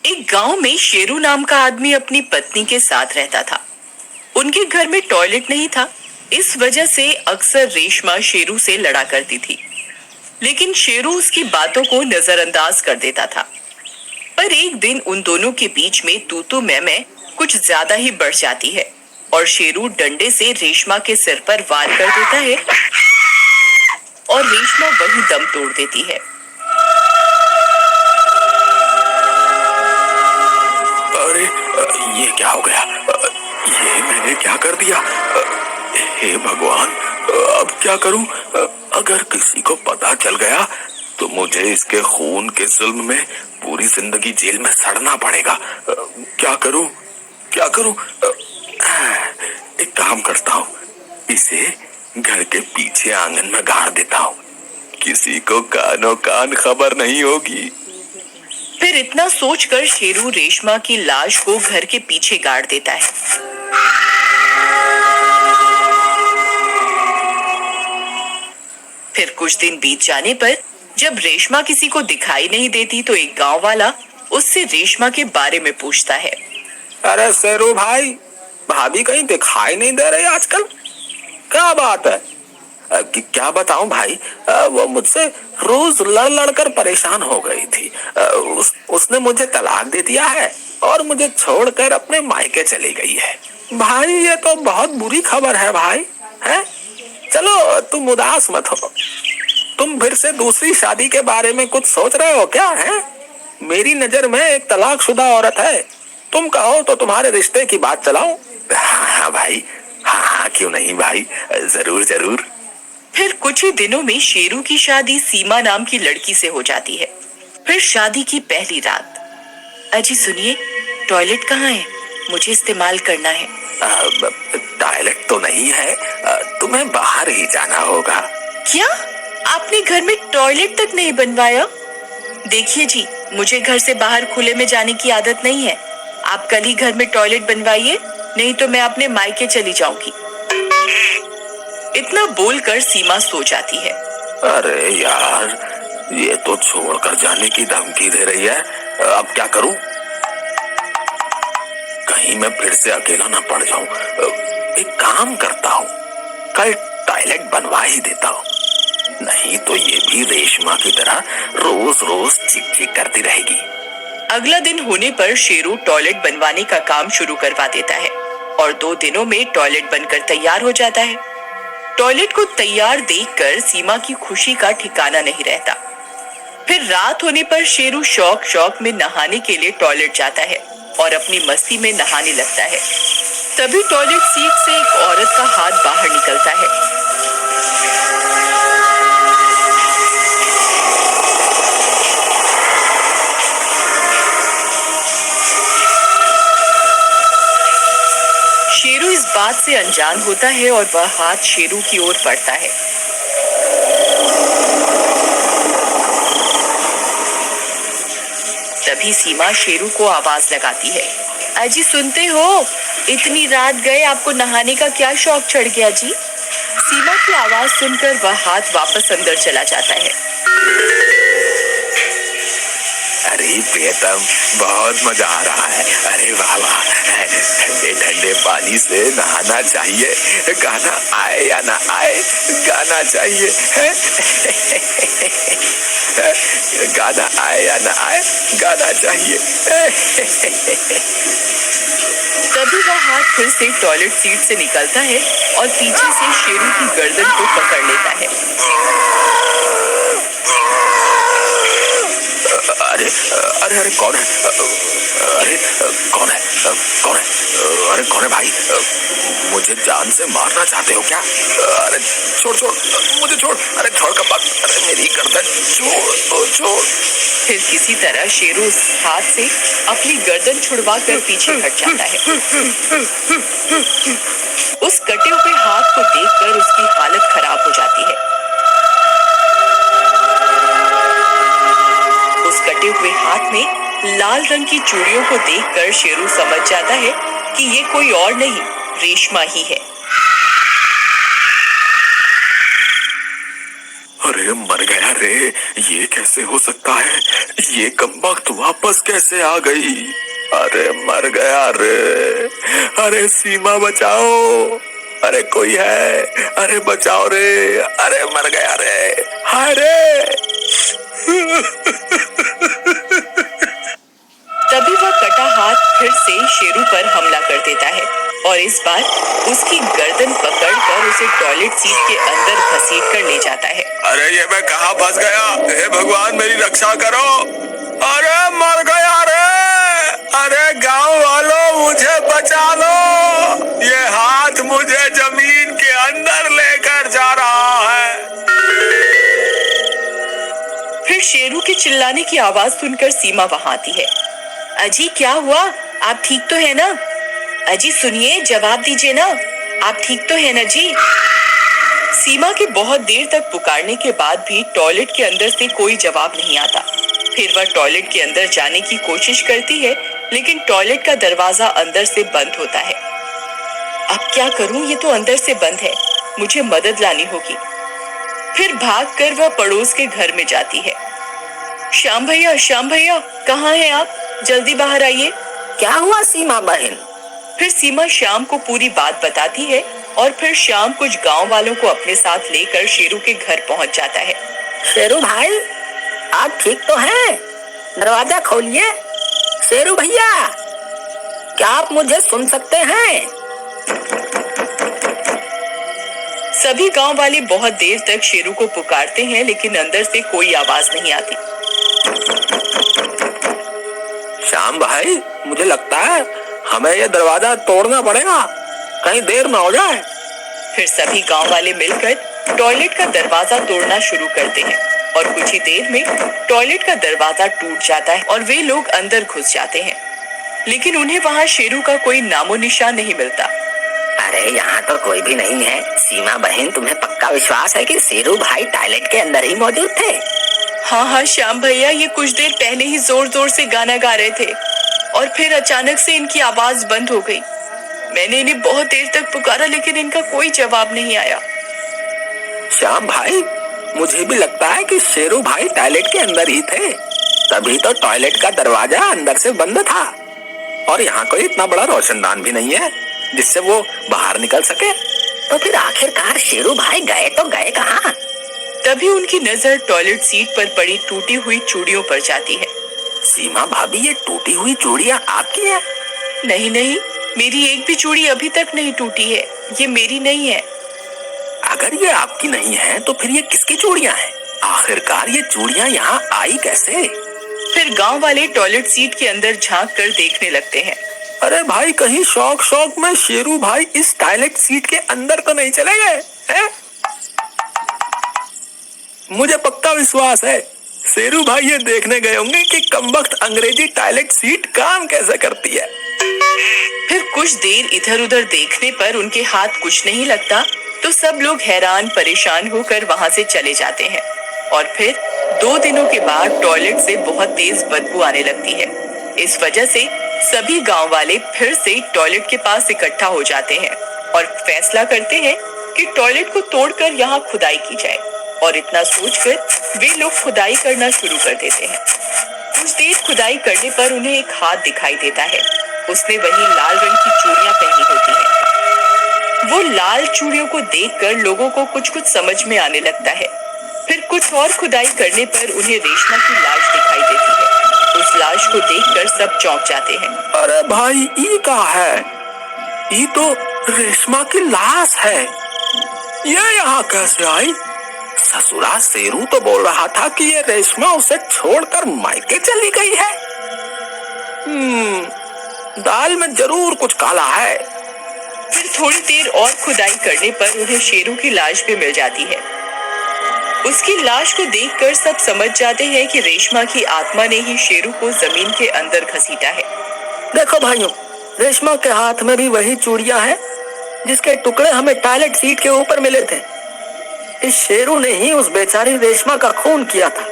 एक गांव में शेरू नाम का आदमी अपनी पत्नी के साथ रहता था। उनके घर में टॉयलेट नहीं था। इस वजह से अक्सर रेशमा शेरू से लड़ा करती थी, लेकिन शेरू उसकी बातों को नजरअंदाज कर देता था। पर एक दिन उन दोनों के बीच में तू तू मैं कुछ ज्यादा ही बढ़ जाती है और शेरू डंडे से रेशमा के सिर पर वार कर देता है और रेशमा वही दम तोड़ देती है। अरे ये क्या हो गया? ये मैंने क्या कर दिया? हे भगवान, अब क्या करूं? अगर किसी को पता चल गया तो मुझे इसके खून के जुल्म में पूरी जिंदगी जेल में सड़ना पड़ेगा। क्या करूं? क्या करूं? एक काम करता हूं, इसे घर के पीछे आंगन में गाड़ देता हूं। किसी को कानो कान खबर नहीं होगी। फिर इतना सोचकर शेरू रेशमा की लाश को घर के पीछे गाड़ देता है। फिर कुछ दिन बीत जाने पर जब रेशमा किसी को दिखाई नहीं देती तो एक गांव वाला उससे रेशमा के बारे में पूछता है। अरे शेरू भाई, भाभी कहीं दिखाई नहीं दे रही आजकल, क्या बात है? क्या बताऊं भाई, वो मुझसे रोज लड़ लड़ कर परेशान हो गई थी। उसने मुझे तलाक दे दिया है और मुझे छोड़कर अपने मायके चली गई है। भाई ये तो बहुत बुरी खबर है भाई, है? चलो तुम उदास मत हो। तुम फिर से दूसरी शादी के बारे में कुछ सोच रहे हो क्या? है, मेरी नजर में एक तलाकशुदा औरत है। तुम कहो तो तुम्हारे रिश्ते की बात चलाऊं? हाँ भाई, हाँ क्यों नहीं भाई, जरूर जरूर। फिर कुछ ही दिनों में शेरू की शादी सीमा नाम की लड़की से हो जाती है। फिर शादी की पहली रात। अजी सुनिए, टॉयलेट कहाँ है? मुझे इस्तेमाल करना है। टॉयलेट तो नहीं है, तुम्हें बाहर ही जाना होगा। क्या? आपने घर में टॉयलेट तक नहीं बनवाया? देखिए जी, मुझे घर से बाहर खुले में जाने की आदत नहीं है। आप कल ही घर में टॉयलेट बनवाइए, नहीं तो मैं अपने मायके चली जाऊंगी। इतना बोलकर सीमा सो जाती है। अरे यार, ये तो छोड़कर जाने की धमकी दे रही है। अब क्या करूं? कहीं मैं फिर से अकेला ना पड़ जाऊं। एक काम करता हूं, कल टॉयलेट बनवा ही देता हूं, नहीं तो ये भी रेशमा की तरह रोज रोज चिक चिक करती रहेगी। अगला दिन होने पर शेरू टॉयलेट बनवाने का काम शुरू करवा देता है और 2 दिनों में टॉयलेट बनकर तैयार हो जाता है। टॉयलेट को तैयार देखकर सीमा की खुशी का ठिकाना नहीं रहता। फिर रात होने पर शेरू शौक में नहाने के लिए टॉयलेट जाता है और अपनी मस्ती में नहाने लगता है। तभी टॉयलेट सीट से एक औरत का हाथ बाहर निकलता है। शेरू इस बात से अनजान होता है और वह हाथ शेरू की ओर बढ़ता है। तभी सीमा शेरू को आवाज लगाती है। अजी सुनते हो, इतनी रात गए आपको नहाने का क्या शौक चढ़ गया जी? सीमा की आवाज सुनकर वह हाथ वापस अंदर चला जाता है। अरे प्रियतम, बहुत मजा आ रहा है। अरे वाह वाह, ठंडे ठंडे पानी से नहाना चाहिए। गाना आए या ना आए, गाना चाहिए है? गाना आए या ना आए, गाना चाहिए। तभी वह हाथ फिर से टॉयलेट सीट से निकलता है और पीछे से शेरू की गर्दन को पकड़ लेता है। अरे अरे अरे कौन है? अरे कौन है? कौन है? अरे कौन है भाई? मुझे जान से मारना चाहते हो क्या? अरे छोड़ छोड़, मुझे छोड़। अरे छोड़ कपा, अरे मेरी गर्दन छोड़ छोड़। फिर किसी तरह शेरू उस हाथ से अपनी गर्दन छुड़वा कर पीछे हट जाता है। उस कटे हुए हाथ को देखकर उसकी हालत खराब हो जाती है। उस कटे हुए हाथ में लाल रंग की चूड़ियों को देखकर शेरू समझ जाता है कि ये कोई और नहीं, रेशमा ही है। अरे मर गया रे, ये कैसे हो सकता है? ये कमबख्त वापस कैसे आ गई? अरे मर गया रे। अरे सीमा बचाओ, अरे कोई है, अरे बचाओ रे, अरे मर गया रे, हाय रे। तभी वह कटा हाथ फिर से शेरू पर हमला कर देता है और इस बार उसकी गर्दन पकड़कर उसे टॉयलेट सीट के अंदर घसीट कर ले जाता है। अरे ये मैं कहाँ फंस गया? हे भगवान मेरी रक्षा करो। अरे मर गया रे। अरे गांव वालों मुझे बचा लो, ये हाथ मुझे जमीन के अंदर लेकर जा रहा है। फिर शेरू के चिल्लाने की आवाज सुनकर सीमा वहां आती है। अजी क्या हुआ? आप ठीक तो है ना? अजी सुनिए, जवाब दीजिए ना, आप ठीक तो है ना जी? सीमा के बहुत देर तक पुकारने के बाद भी टॉयलेट के अंदर से कोई जवाब नहीं आता। फिर वह टॉयलेट के अंदर जाने की कोशिश करती है, लेकिन टॉयलेट का दरवाजा अंदर से बंद होता है। अब क्या करूं, ये तो अंदर से बंद है, मुझे मदद लानी होगी। फिर भागकर वह पड़ोस के घर में जाती है। श्याम भैया कहाँ हैं आप? जल्दी बाहर आइए। क्या हुआ सीमा बहन? फिर सीमा श्याम को पूरी बात बताती है और फिर श्याम कुछ गांव वालों को अपने साथ लेकर शेरू के घर पहुंच जाता है। शेरू भाई, आप ठीक तो हैं? दरवाजा खोलिए। शेरू भैया, क्या आप मुझे सुन सकते हैं? सभी गांव वाले बहुत देर तक शेरू को पुकारते हैं, लेकिन अंदर से कोई आवाज नहीं आती। श्याम भाई, मुझे लगता है हमें ये दरवाजा तोड़ना पड़ेगा, कहीं देर ना हो जाए। फिर सभी गांव वाले मिलकर टॉयलेट का दरवाजा तोड़ना शुरू करते हैं और कुछ ही देर में टॉयलेट का दरवाजा टूट जाता है और वे लोग अंदर घुस जाते हैं, लेकिन उन्हें वहां शेरू का कोई नामो निशान नहीं मिलता। अरे यहाँ तो कोई भी नहीं है। सीमा बहन, तुम्हें पक्का विश्वास है कि शेरू भाई टॉयलेट के अंदर ही मौजूद थे? हाँ श्याम भैया, ये कुछ देर पहले ही जोर जोर से गाना गा रहे थे और फिर अचानक से इनकी आवाज बंद हो गई। मैंने इन्हें बहुत देर तक पुकारा, लेकिन इनका कोई जवाब नहीं आया। श्याम भाई, मुझे भी लगता है कि शेरू भाई टॉयलेट के अंदर ही थे, तभी तो टॉयलेट का दरवाजा अंदर से बंद था और यहाँ कोई इतना बड़ा रोशनदान भी नहीं है जिससे वो बाहर निकल सके। तो फिर आखिरकार शेरू भाई गए तो गए कहाँ? तभी उनकी नजर टॉयलेट सीट पर पड़ी टूटी हुई चूड़ियों पर जाती है। सीमा भाभी, ये टूटी हुई चूड़ियाँ आपकी है? नहीं, मेरी एक भी चूड़ी अभी तक नहीं टूटी है, ये मेरी नहीं है। अगर ये आपकी नहीं है तो फिर ये किसकी चूड़ियाँ हैं? आखिरकार ये चूड़ियाँ यहाँ आई कैसे? फिर गांव वाले टॉयलेट सीट के अंदर झांक कर देखने लगते हैं। अरे भाई, कहीं शौक में शेरू भाई इस टॉयलेट सीट के अंदर तो नहीं चले गए हैं? मुझे पक्का विश्वास है शेरू भाई ये देखने गए होंगे कि कमबख्त अंग्रेजी टॉयलेट सीट काम कैसे करती है। फिर कुछ देर इधर उधर देखने पर उनके हाथ कुछ नहीं लगता, तो सब लोग हैरान परेशान होकर वहां से चले जाते हैं और फिर 2 दिनों के बाद टॉयलेट से बहुत तेज बदबू आने लगती है। इस वजह से सभी गांव वाले फिर से टॉयलेट के पास इकट्ठा हो जाते हैं और फैसला करते हैं कि टॉयलेट को तोड़कर यहाँ खुदाई की जाए, और इतना सोचकर वे लोग खुदाई करना शुरू कर देते हैं। कुछ देर खुदाई करने पर उन्हें एक हाथ दिखाई देता है। उसने वही लाल रंग की चूड़ियां पहनी होती हैं। वो लाल चूड़ियों को देखकर लोगों को कुछ समझ में आने लगता है। फिर कुछ और खुदाई करने पर उन्हें रेशमा की लाश दिखाई देती है। उस लाश को देखकर सब चौंक जाते हैं। अरे भाई, ये क्या है? ये तो रेशमा की लाश है। ये यहाँ कैसे आई? ससुरा शेरू तो बोल रहा था कि ये रेशमा उसे छोड़कर मायके चली गई है। दाल में जरूर कुछ काला है। फिर थोड़ी देर और खुदाई करने पर उन्हें शेरू की लाश भी मिल जाती है। उसकी लाश को देखकर सब समझ जाते हैं कि रेशमा की आत्मा ने ही शेरू को जमीन के अंदर घसीटा है। देखो भाइयों, रेशमा के हाथ में भी वही चूड़ियां हैं जिसके टुकड़े हमें टॉयलेट सीट के ऊपर मिले थे। इस शेरू ने ही उस बेचारी रेशमा का खून किया था।